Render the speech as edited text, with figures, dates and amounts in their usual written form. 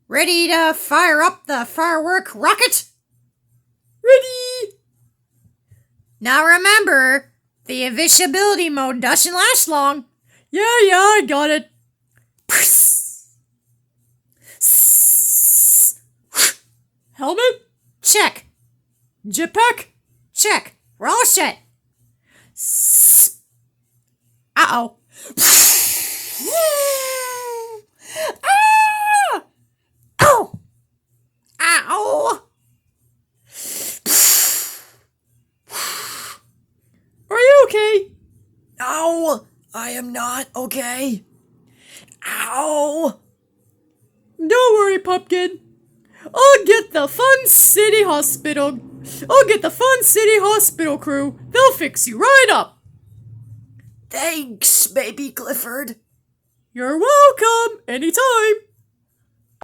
Ready to fire up the firework rocket? Ready! Now remember, the invisibility mode doesn't last long. Yeah, I got it. Helmet? Check. Jetpack? Check. We're all set. Uh-oh. Ah! Ow! Ow! Are you okay? No, I am not okay. Ow! Don't worry, Pumpkin. I'll get the Fun City Hospital crew. They'll fix you right up. Thanks, baby Clifford. You're welcome. Anytime.